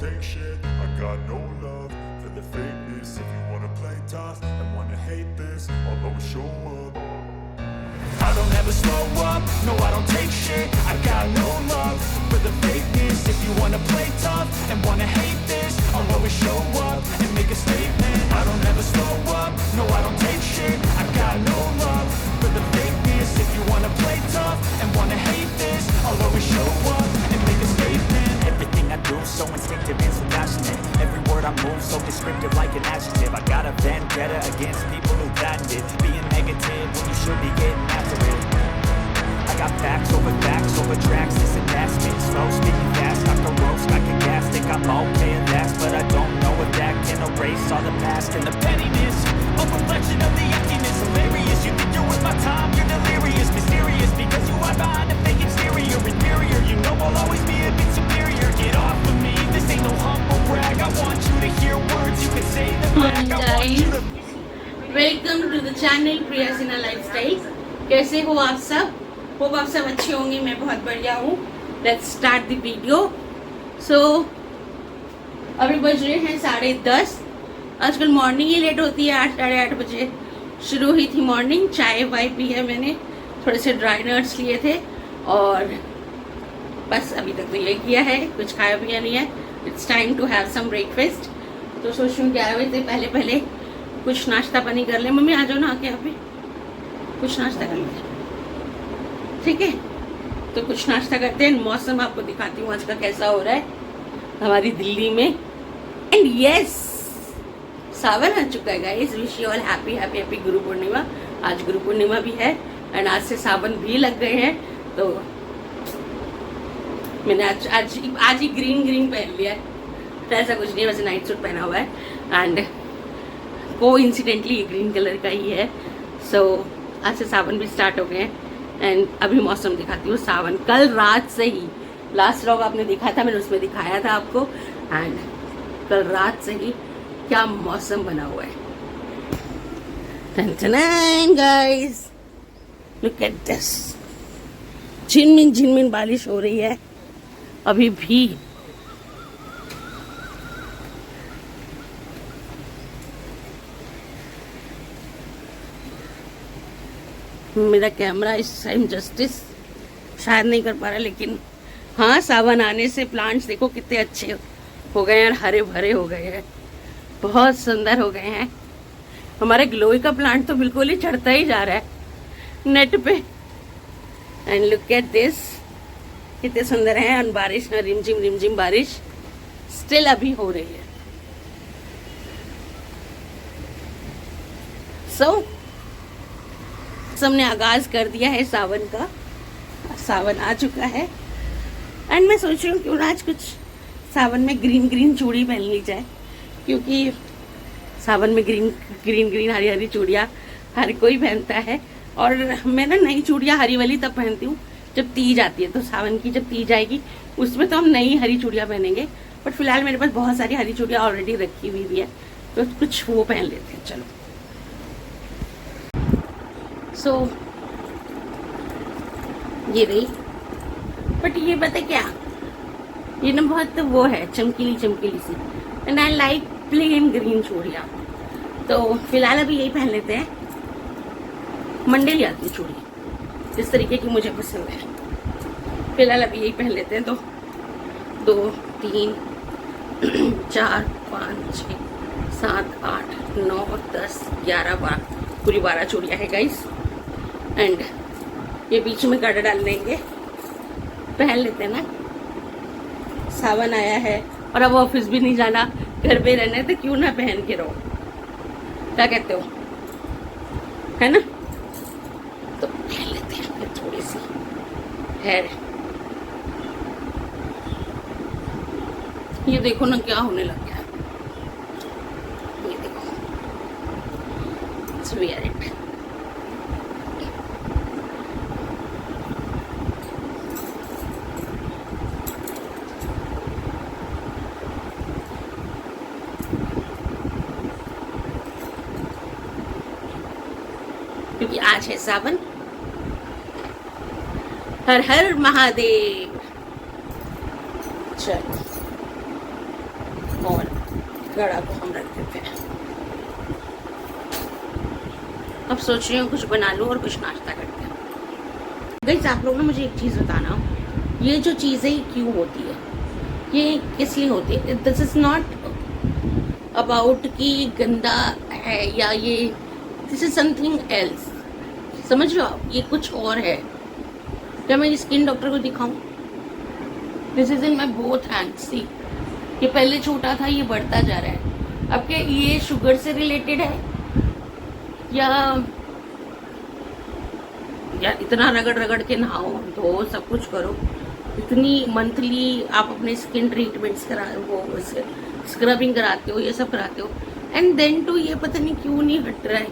take shit. I got no love for the fakeness. If you wanna play tough and wanna hate this, I'll always show up. I don't ever slow up, no I don't take shit. I got no love for the fakeness. If you wanna play tough and wanna hate this, I'll always show up and make a statement. I don't ever slow up, no I don't take shit. I got no love for the fakeness. If you wanna play tough and wanna hate this, I'll always show up and make a statement. Everything I do so instinctive and so passionate. Every word I move so descriptive like an adjective. I got a vendetta against people who patented being negative when you should be getting after it. I got facts over tracks, this and that's me. Slow, speaking fast, I can roast, I can gas. Think I'm okay and that's, but I don't know if that can erase all the past and the pettiness. A reflection of the emptiness, hilarious. You think you're worth my time, you're delirious. Mysterious, because you are behind a fake exterior. Inferior, you know I'll always be a bit superior. Get off of me, this ain't no humble brag. I want you to hear words, you can say them back. I want you to... welcome to the channel Priya Sinha lifestyle. कैसे हो आप सब? Hope आप सब अच्छे होंगे। मैं बहुत बढ़िया हूँ। Let's start the video. So अभी बज रहे हैं 10:30। आजकल मॉर्निंग ही लेट होती है। 8 साढ़े 8 बजे शुरू हुई थी मॉर्निंग। चाय वाय पी है मैंने, थोड़े से ड्राई नट्स लिए थे और बस अभी तक तो ये किया है, कुछ खाया पिया नहीं है। It's time to have some breakfast. तो सोच रही हूँ क्या हुए थे, पहले कुछ नाश्ता पानी कर ले। मम्मी आ जाओ ना आके, यहाँ पे कुछ नाश्ता कर लेते, ठीक है? तो कुछ नाश्ता करते हैं। मौसम आपको दिखाती हूँ आज का कैसा हो रहा है हमारी दिल्ली में। एंड यस, सावन आ चुका है guys. Wish you all happy happy happy Guru Purnima. आज गुरु पूर्णिमा भी है एंड आज से सावन भी लग गए हैं। तो मैंने आज ही ग्रीन पहन लिया है। तो ऐसा कुछ नहीं, वैसे नाइट सूट पहना हुआ है एंड को इंसिडेंटली ये ग्रीन कलर का ही है। सो आज से सावन भी स्टार्ट हो गए हैं एंड अभी मौसम दिखाती हूँ। सावन कल रात से ही, लास्ट व्लॉग आपने देखा था, मैंने उसमें दिखाया था आपको। एंड कल रात से ही क्या मौसम बना हुआ है। टन गाइस, लुक एट दिस। झिनमिन बारिश हो रही है अभी भी। मेरा कैमरा इस टाइम जस्टिस शायद नहीं कर पा रहा, लेकिन हाँ, सावन आने से प्लांट्स देखो कितने अच्छे हो गए हैं, हरे भरे हो गए हैं, बहुत सुंदर हो गए हैं। हमारे ग्लोई का प्लांट तो बिल्कुल ही चढ़ता ही जा रहा है नेट पे। एंड लुक एट दिस, कितने सुंदर हैं। और बारिश ना रिमझिम बारिश स्टिल अभी हो रही है। सो हमने आगाज कर दिया है सावन का। सावन आ चुका है एंड मैं सोच रही हूँ क्यों ना आज कुछ सावन में ग्रीन चूड़ी पहन ली जाए, क्योंकि सावन में ग्रीन हरी चूड़ियाँ हर कोई पहनता है। और मैं ना नई चूड़ियाँ हरी वाली तब पहनती हूँ जब तीज आती है। तो सावन की जब तीज आएगी उसमें तो हम नई हरी चूड़ियाँ पहनेंगे, बट फिलहाल मेरे पास बहुत सारी हरी चूड़ियाँ ऑलरेडी रखी हुई भी है, तो कुछ वो पहन लेते हैं। चलो। सो ये रही, बट ये पता क्या, ये ना बहुत वो है चमकीली सी। And I like plain green चूड़ियाँ। तो फिलहाल अभी यही पहन लेते हैं। मंडेली आती है चूड़ी जिस तरीके की मुझे पसंद है। फिलहाल अभी यही पहन लेते हैं। तो 2 3 4 5 6 7 8 9 10 11 12 पूरी 12 चूड़ियाँ है गाइस। एंड ये बीच में गाड़ा डाल देंगे, पहन लेते हैं ना। सावन आया है और अब ऑफिस भी नहीं जाना, घर पे रहना है, तो क्यों ना पहन के रहो। क्या कहते हो, है ना? तो पहन लेते हैं थोड़ी सी हेयर। ये देखो ना क्या होने लग गया है, ये देखो। Let's wear it. क्योंकि आज है सावन। हर हर महादेव। चलो और गड़ा को हम रख देते हैं। अब सोच रही हूँ कुछ बना लूँ और कुछ नाश्ता करते हैं। गाइस आप लोग ना मुझे एक चीज़ बताना, ये जो चीज़ें क्यों होती है, ये किस लिए होती है? दिस इज़ नॉट अबाउट कि गंदा है या ये, दिस इज समथिंग एल्स। समझ लो आप, ये कुछ और है। क्या मैं स्किन डॉक्टर को दिखाऊं? This is in my both hands. See, ये पहले छोटा था, ये बढ़ता जा रहा है। अब क्या ये शुगर से रिलेटेड है या इतना रगड़ रगड़ के नहाओ धो सब कुछ करो, इतनी मंथली आप अपने स्किन ट्रीटमेंट्स करा, वो स्क्रबिंग कराते हो, ये सब कराते हो, एंड देन टू ये पता नहीं क्यों नहीं हट रहा है,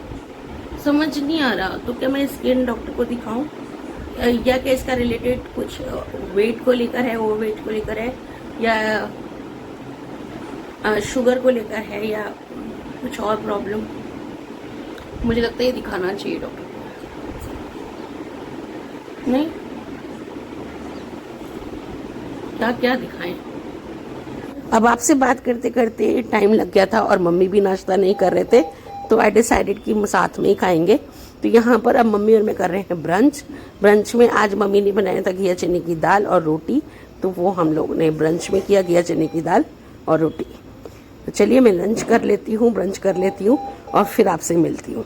समझ नहीं आ रहा। तो क्या मैं स्किन डॉक्टर को दिखाऊं या क्या इसका रिलेटेड कुछ वेट को लेकर है, ओवर वेट को लेकर है, या शुगर को लेकर है, या कुछ और प्रॉब्लम? मुझे लगता है ये दिखाना चाहिए डॉक्टर को। नहीं, क्या दिखाएं? अब आपसे बात करते करते टाइम लग गया था और मम्मी भी नाश्ता नहीं कर रहे थे, तो आई डिसाइडेड कि साथ में ही खाएंगे। तो यहाँ पर अब मम्मी और मैं कर रहे हैं ब्रंच। ब्रंच में आज मम्मी ने बनाया था घिया चने की दाल और रोटी, तो वो हम लोग ने ब्रंच में किया, घिया चने की दाल और रोटी। तो चलिए मैं लंच कर लेती हूँ, ब्रंच कर लेती हूँ और फिर आपसे मिलती हूँ।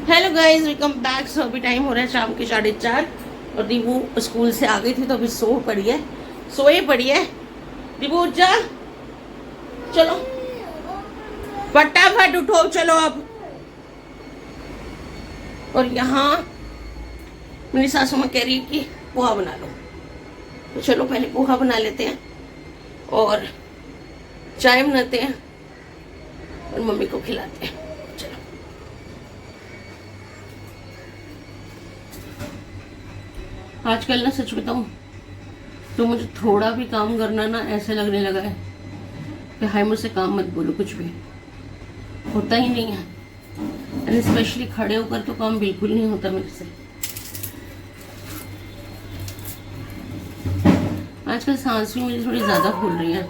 Hello guys, welcome back. So अभी टाइम हो रहा है शाम के 4:30 और दीबू स्कूल से आ गई थी तो अभी सोए पड़ी है। दीबू उठ जा, चलो फटाफट उठो, चलो अब। और यहाँ मेरी सासू माँ कह रही है कि पोहा बना लो, तो चलो पहले पोहा बना लेते हैं और चाय बनाते हैं और मम्मी को खिलाते हैं। चलो आजकल ना सच बताऊं तो मुझे थोड़ा भी काम करना ना ऐसे लगने लगा है कि हाय मुझसे काम मत बोलो, कुछ भी होता ही नहीं है। एंड स्पेशली खड़े होकर तो काम बिल्कुल नहीं होता मेरे से। आजकल सांस भी मुझे थोड़ी ज़्यादा फूल रही है।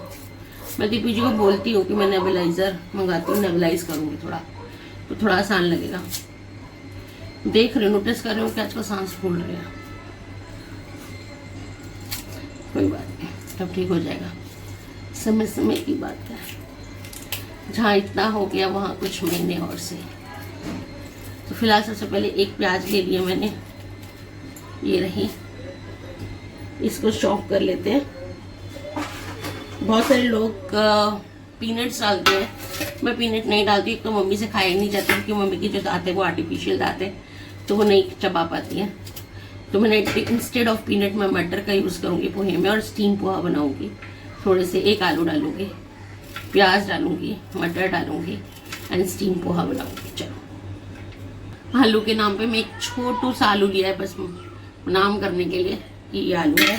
मैं दीपू जी को बोलती हूँ कि मैं नेबुलाइजर मंगाती हूँ, नेबुलाइज करूँगी थोड़ा, तो थोड़ा आसान लगेगा। देख रही हूँ, नोटिस कर रही हूँ कि आजकल सांस फूल रही है। कोई बात नहीं, तब ठीक हो जाएगा, समय समय की बात है। जहाँ इतना हो गया वहाँ कुछ महीने और से। तो फिलहाल सबसे पहले एक प्याज ले लिया मैंने, ये रही, इसको चॉप कर लेते हैं। बहुत सारे लोग पीनट्स डालते हैं, मैं पीनट नहीं डालती। एक तो मम्मी से खाई नहीं जाती क्योंकि मम्मी की जो दांत है वो आर्टिफिशियल दांत है, तो वो नहीं चबा पाती है। तो मैंने इंस्टेड ऑफ पीनट मैं मटर का यूज़ करूँगी पोहे में और स्टीम पोहा बनाऊँगी। थोड़े से एक आलू डालूँगी, प्याज डालूँगी, मटर डालूँगी एंड स्टीम पोहा बनाऊँगी। चलो, आलू के नाम पे मैं एक छोटू सा आलू लिया है बस नाम करने के लिए कि ये आलू है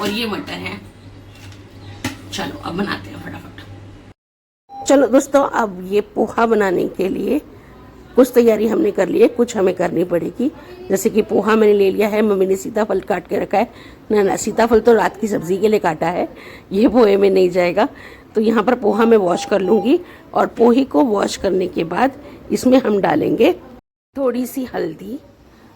और ये मटर है। चलो अब बनाते हैं फटाफट। चलो दोस्तों, अब ये पोहा बनाने के लिए कुछ तैयारी हमने कर ली है, कुछ हमें करनी पड़ेगी। जैसे कि पोहा मैंने ले लिया है, मम्मी ने सीताफल काट के रखा है। ना सीताफल तो रात की सब्जी के लिए काटा है, ये पोहे में नहीं जाएगा। तो यहाँ पर पोहा मैं वॉश कर लूँगी और पोहे को वॉश करने के बाद इसमें हम डालेंगे थोड़ी सी हल्दी।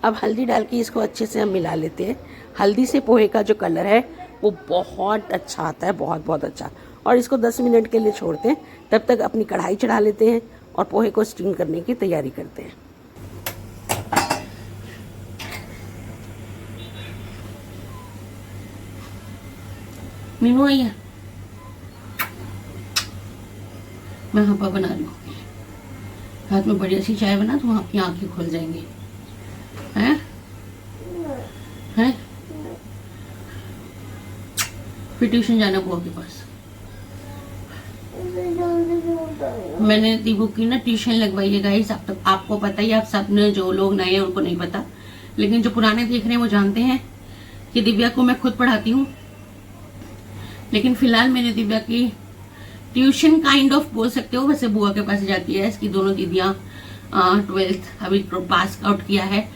अब हल्दी डाल के इसको अच्छे से हम मिला लेते हैं। हल्दी से पोहे का जो कलर है वो बहुत अच्छा आता है, बहुत बहुत अच्छा। और इसको 10 मिनट के लिए छोड़ते हैं, तब तक अपनी कढ़ाई चढ़ा लेते हैं और पोहे को स्टीम करने की तैयारी करते हैं। मीनू आई है, मैं यहाँ पर बना रही हूँ। हाथ में बढ़िया सी चाय बना तो आपकी आंखें खुल जाएंगी। हैं? हैं? फिर ट्यूशन जाना बुआ के पास। मैंने दीबू की ना ट्यूशन लगवाई है गाइस। आपको पता ही, आप सब ने, जो लोग नए हैं उनको नहीं पता, लेकिन जो पुराने देख रहे हैं वो जानते हैं कि दिव्या को मैं खुद पढ़ाती हूँ। लेकिन फिलहाल मैंने दिव्या की ट्यूशन काइंड ऑफ बोल सकते हो, वैसे बुआ के पास जाती है। इसकी दोनों दीदियाँ 12th अभी पास आउट किया है,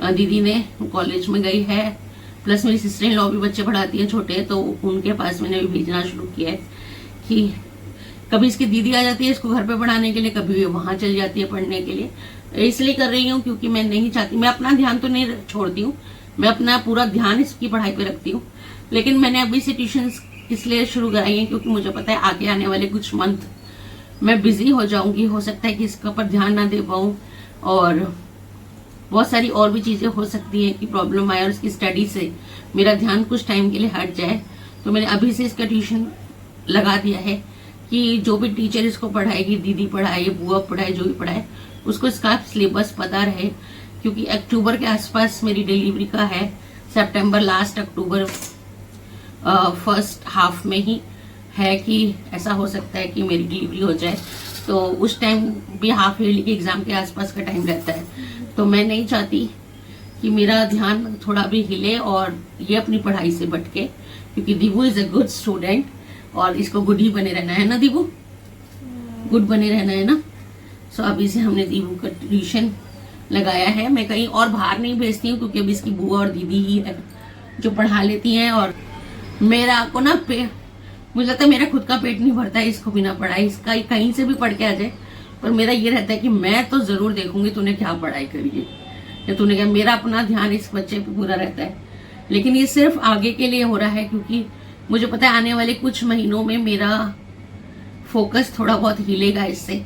दीदी ने कॉलेज में गई है, प्लस मेरी सिस्टर इन लॉ भी बच्चे पढ़ाती है छोटे, तो उनके पास मैंने भी भेजना शुरू किया है कि कभी इसकी दीदी आ जाती है इसको घर पे पढ़ाने के लिए, कभी ये वहां चली जाती है पढ़ने के लिए। इसलिए कर रही हूँ क्योंकि मैं नहीं चाहती, मैं अपना ध्यान तो नहीं छोड़ती हूँ, मैं अपना पूरा ध्यान इसकी पढ़ाई पे रखती हूँ। लेकिन मैंने अभी से ट्यूशन इसलिए शुरू कराई है क्योंकि मुझे पता है आगे आने वाले कुछ मंथ मैं बिजी हो जाऊंगी, हो सकता है कि इसके ऊपर ध्यान ना दे पाऊँ और बहुत सारी और भी चीजें हो सकती है कि प्रॉब्लम आए और इसकी स्टडी से मेरा ध्यान कुछ टाइम के लिए हट जाए। तो मैंने अभी से इसका ट्यूशन लगा दिया है कि जो भी टीचर इसको पढ़ाएगी, दीदी पढ़ाए, बुआ पढ़ाए, जो भी पढ़ाए, उसको इसका सिलेबस पता रहे। क्योंकि अक्टूबर के आसपास मेरी डिलीवरी का है, सितंबर लास्ट, अक्टूबर फर्स्ट हाफ में ही है कि ऐसा हो सकता है कि मेरी डिलीवरी हो जाए। तो उस टाइम भी हाफ ईयरली के एग्जाम के आसपास का टाइम रहता है। तो मैं नहीं चाहती कि मेरा ध्यान थोड़ा भी हिले और ये अपनी पढ़ाई से भटके, क्योंकि दीबू इज अ गुड स्टूडेंट और इसको गुड ही बने रहना है ना दीबू, गुड बने रहना है ना। सो अभी से हमने दीबू का ट्यूशन लगाया है। मैं कहीं और बाहर नहीं भेजती हूँ क्योंकि अभी इसकी बुआ और दीदी ही है जो पढ़ा लेती हैं। और मेरा को ना मुझे लगता है मेरा खुद का पेट नहीं भरता है इसको बिना पढ़ाई, इसका कहीं से भी पढ़ के आ जाए। पर मेरा ये रहता है कि मैं तो जरूर देखूंगी तूने क्या पढ़ाई करी है या तूने क्या। मेरा अपना ध्यान इस बच्चे पे पूरा रहता है, लेकिन ये सिर्फ आगे के लिए हो रहा है क्योंकि मुझे पता है आने वाले कुछ महीनों में मेरा फोकस थोड़ा बहुत हिलेगा इससे,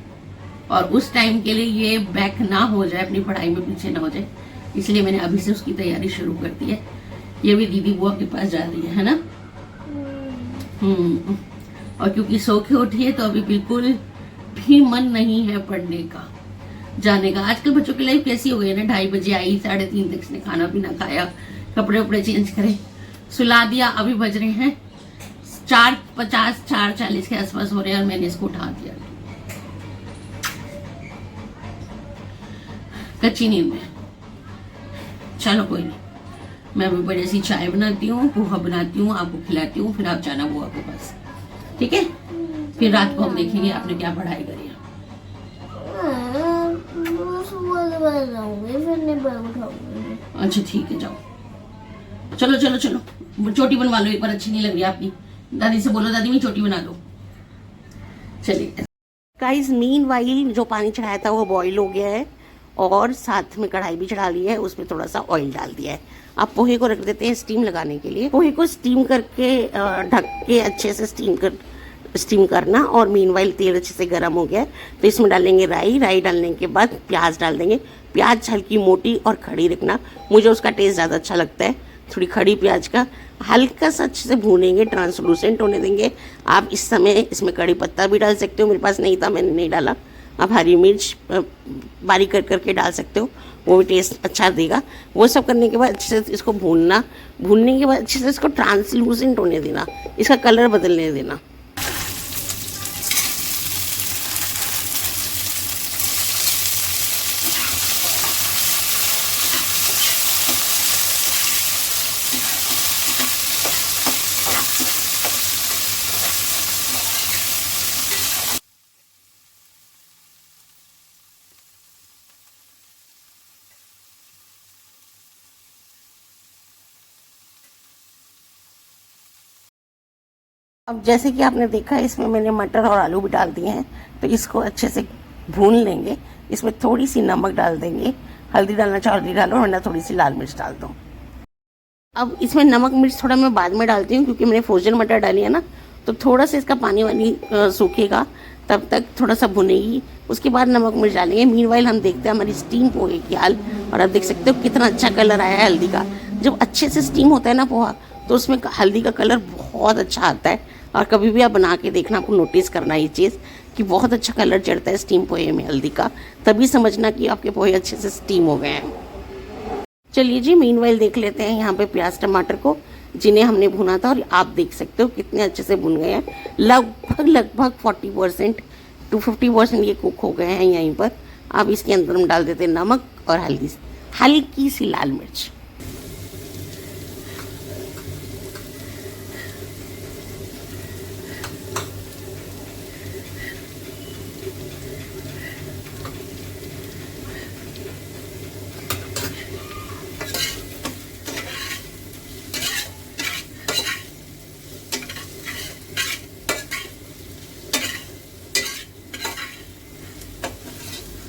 और उस टाइम के लिए ये बैक ना हो जाए, अपनी पढ़ाई में पीछे ना हो जाए। इसलिए मैंने अभी से उसकी तैयारी शुरू कर दी है। ये भी दीदी बुआ के पास जा रही है ना। और क्योंकि सो के उठी है तो अभी बिल्कुल भी मन नहीं है पढ़ने का, जाने का। आजकल बच्चों की लाइफ कैसी हो गई है ना, 2:30 बजे आई, 3:30 तक इसने खाना पीना खाया, कपड़े उपड़े चेंज करे, सुला दिया। अभी बज रहे हैं 4:50, 4:40 के आसपास हो रहे हैं और मैंने इसको उठा दिया कच्ची नींद में। चलो कोई नहीं, मैं अभी बड़े सी चाय बनाती हूँ, पोहा बनाती हूँ, आपको खिलाती हूँ, फिर आप जाना बुआ के पास, ठीक है? फिर रात को हम देखेंगे आपने क्या पढ़ाई करी है। अच्छा ठीक है, जाओ। चलो चलो चलो, चोटी बनवा लो, एक बार अच्छी नहीं लग रही आपकी। दादी से बोलो, दादी मेरी चोटी बना दो। चलिए गाइस, मीनवाइल जो पानी चढ़ाया था वो बॉईल हो गया है और साथ में कढ़ाई भी चढ़ा ली है, उसमें थोड़ा सा ऑयल डाल दिया है। आप पोहे को रख देते हैं स्टीम लगाने के लिए। पोहे को स्टीम करके ढक के अच्छे से स्टीम करना। और मीनवाइल तेल अच्छे से गर्म हो गया है तो इसमें डालेंगे राई डालने के बाद प्याज डाल देंगे। प्याज हल्की मोटी और खड़ी रखना, मुझे उसका टेस्ट ज़्यादा अच्छा लगता है, थोड़ी खड़ी प्याज का। हल्का सा अच्छे से भूनेंगे, ट्रांसलूसेंट होने देंगे। आप इस समय इसमें कड़ी पत्ता भी डाल सकते हो, मेरे पास नहीं था, मैंने नहीं डाला। आप हरी मिर्च बारीक करके डाल सकते हो, वो भी टेस्ट अच्छा देगा। वो सब करने के बाद अच्छे से इसको भूनने के बाद अच्छे से इसको ट्रांसलूसेंट होने देना, इसका कलर बदलने देना। अब जैसे कि आपने देखा इसमें मैंने मटर और आलू भी डाल दिए हैं, तो इसको अच्छे से भून लेंगे। इसमें थोड़ी सी नमक डाल देंगे, हल्दी डालना चाहो हल्दी डालो, वरना थोड़ी सी लाल मिर्च डाल दो। अब इसमें नमक मिर्च थोड़ा मैं बाद में डालती हूँ क्योंकि मैंने फ्रोजन मटर डाली है ना, तो थोड़ा सा इसका पानी सूखेगा, तब तक थोड़ा सा भुनेगी, उसके बाद नमक मिर्च डालेंगे। मीनवाइल हम देखते हैं हमारी स्टीम पोहे की हाल, और आप देख सकते हो कितना अच्छा कलर आया है हल्दी का। जब अच्छे से स्टीम होता है ना पोहा, तो उसमें हल्दी का कलर बहुत अच्छा आता है। और कभी भी आप बना के देखना, आपको नोटिस करना ये चीज़ कि बहुत अच्छा कलर चढ़ता है स्टीम पोहे में हल्दी का, तभी समझना कि आपके पोहे अच्छे से स्टीम हो गए हैं। चलिए जी, मीनवाइल देख लेते हैं यहाँ पे प्याज टमाटर को, जिन्हें हमने भुना था, और आप देख सकते हो कितने अच्छे से भुन गए हैं। लगभग 40% to 50% ये कुक हो गए हैं यहीं पर। अब इसके अंदर हम डाल देते हैं नमक और हल्की सी लाल मिर्च।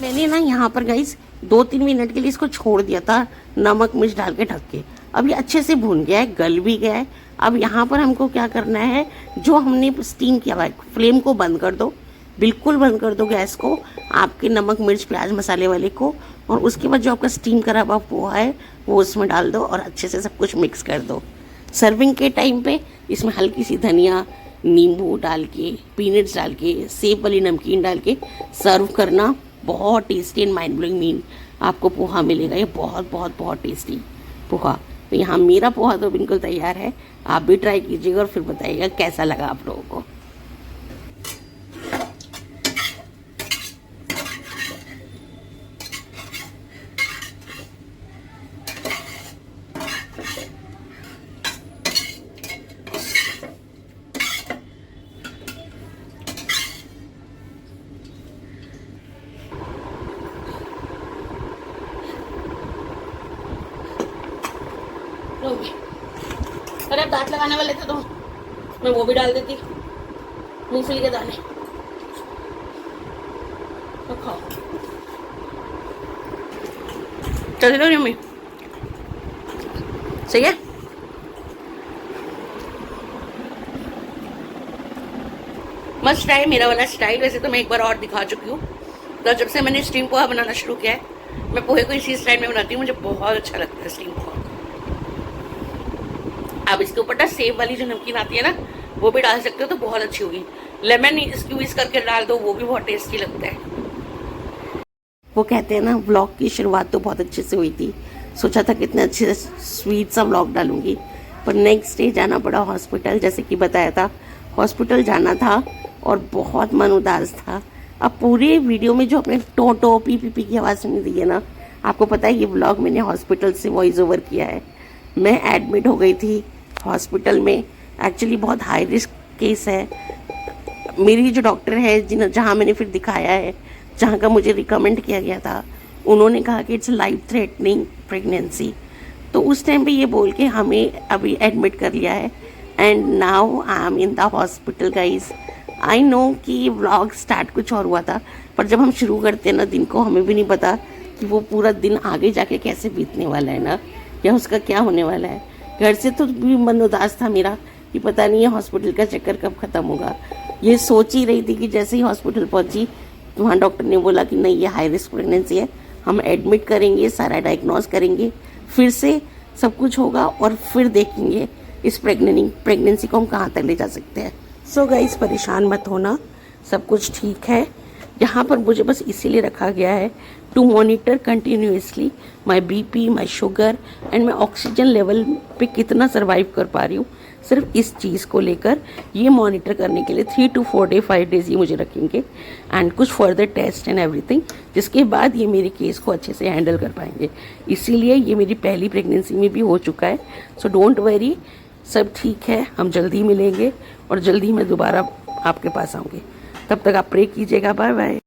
मैंने ना यहाँ पर गाइस 2-3 मिनट के लिए इसको छोड़ दिया था नमक मिर्च डाल के ढक के। अब ये अच्छे से भून गया है, गल भी गया है। अब यहाँ पर हमको क्या करना है, जो हमने स्टीम किया हुआ है, फ्लेम को बंद कर दो, बिल्कुल बंद कर दो गैस को, आपके नमक मिर्च प्याज मसाले वाले को। और उसके बाद जो आपका स्टीम करा हुआ पोहा है वो उसमें डाल दो और अच्छे से सब कुछ मिक्स कर दो। सर्विंग के टाइम पे इसमें हल्की सी धनिया, नींबू डाल के, पीनट्स डाल के, सेब वाली नमकीन डाल के सर्व करना। बहुत टेस्टी एंड माइंड ब्लोइंग मील आपको पोहा मिलेगा। ये बहुत बहुत बहुत टेस्टी पोहा। तो यहाँ मेरा पोहा तो बिल्कुल तैयार है, आप भी ट्राई कीजिएगा और फिर बताइएगा कैसा लगा आप लोगों को। अरे अब दांत लगाने वाले थे तो मैं वो भी डाल देती, मूंगफली के दाने तो खाओ। चल रही मम्मी, सही है। मस्त ट्राई मेरा वाला स्टाइल। वैसे तो मैं एक बार और दिखा चुकी हूँ, तो जब से मैंने स्टीम पोहा बनाना शुरू किया है मैं पोहे को इसी स्टाइल में बनाती हूँ। मुझे बहुत अच्छा लगता है स्टीम पोहा। आप इसके ऊपर ना सेब वाली जो नमकीन आती है ना वो भी डाल सकते हो तो बहुत अच्छी होगी। लेमन स्क्वीज करके डाल दो, वो भी बहुत टेस्टी लगता है। वो कहते हैं ना व्लॉग की शुरुआत तो बहुत अच्छे से हुई थी, सोचा था कितने अच्छे स्वीट सा व्लॉग डालूंगी, पर नेक्स्ट डे जाना पड़ा हॉस्पिटल। जैसे कि बताया था हॉस्पिटल जाना था और बहुत मन उदास था। अब पूरे वीडियो में जो अपने टो टो पी पी पी की आवाज़ सुनी दी है ना, आपको पता है ये व्लॉग मैंने हॉस्पिटल से वॉइस ओवर किया है। मैं एडमिट हो गई थी हॉस्पिटल में। एक्चुअली बहुत हाई रिस्क केस है। मेरी जो डॉक्टर है जहाँ मैंने फिर दिखाया है, जहाँ का मुझे रिकमेंड किया गया था, उन्होंने कहा कि इट्स लाइफ थ्रेटनिंग प्रेगनेंसी। तो उस टाइम पे ये बोल के हमें अभी एडमिट कर लिया है and now I am in the hospital guys. I know कि व्लॉग स्टार्ट कुछ और हुआ था, पर जब हम शुरू करते हैं ना दिन को, हमें भी नहीं पता कि वो पूरा दिन आगे जाके कैसे बीतने वाला है ना, या उसका क्या होने वाला है। घर से तो भी मन उदास था मेरा कि पता नहीं है हॉस्पिटल का चक्कर कब ख़त्म होगा। ये सोच ही रही थी कि जैसे ही हॉस्पिटल पहुंची तो वहाँ डॉक्टर ने बोला कि नहीं ये हाई रिस्क प्रेगनेंसी है, हम एडमिट करेंगे, सारा डायग्नोस करेंगे, फिर से सब कुछ होगा और फिर देखेंगे इस प्रेगनेंसी को हम कहाँ तक ले जा सकते हैं। सो गाइस परेशान मत होना, सब कुछ ठीक है। यहाँ पर मुझे बस इसीलिए रखा गया है to monitor continuously my BP, my sugar and my oxygen level पे कितना सर्वाइव कर पा रही हूँ। सिर्फ इस चीज़ को लेकर ये मॉनिटर करने के लिए 3 to 4 day 5 days ये मुझे रखेंगे एंड कुछ फर्दर टेस्ट एंड एवरीथिंग, जिसके बाद ये मेरे केस को अच्छे से हैंडल कर पाएंगे। इसीलिए ये मेरी पहली प्रेगनेंसी में भी हो चुका है। सो डोंट वरी, सब ठीक है, हम जल्दी मिलेंगे और जल्दी मैं दोबारा आपके पास आऊँगी। तब तक आप प्रे कीजिएगा। Bye bye.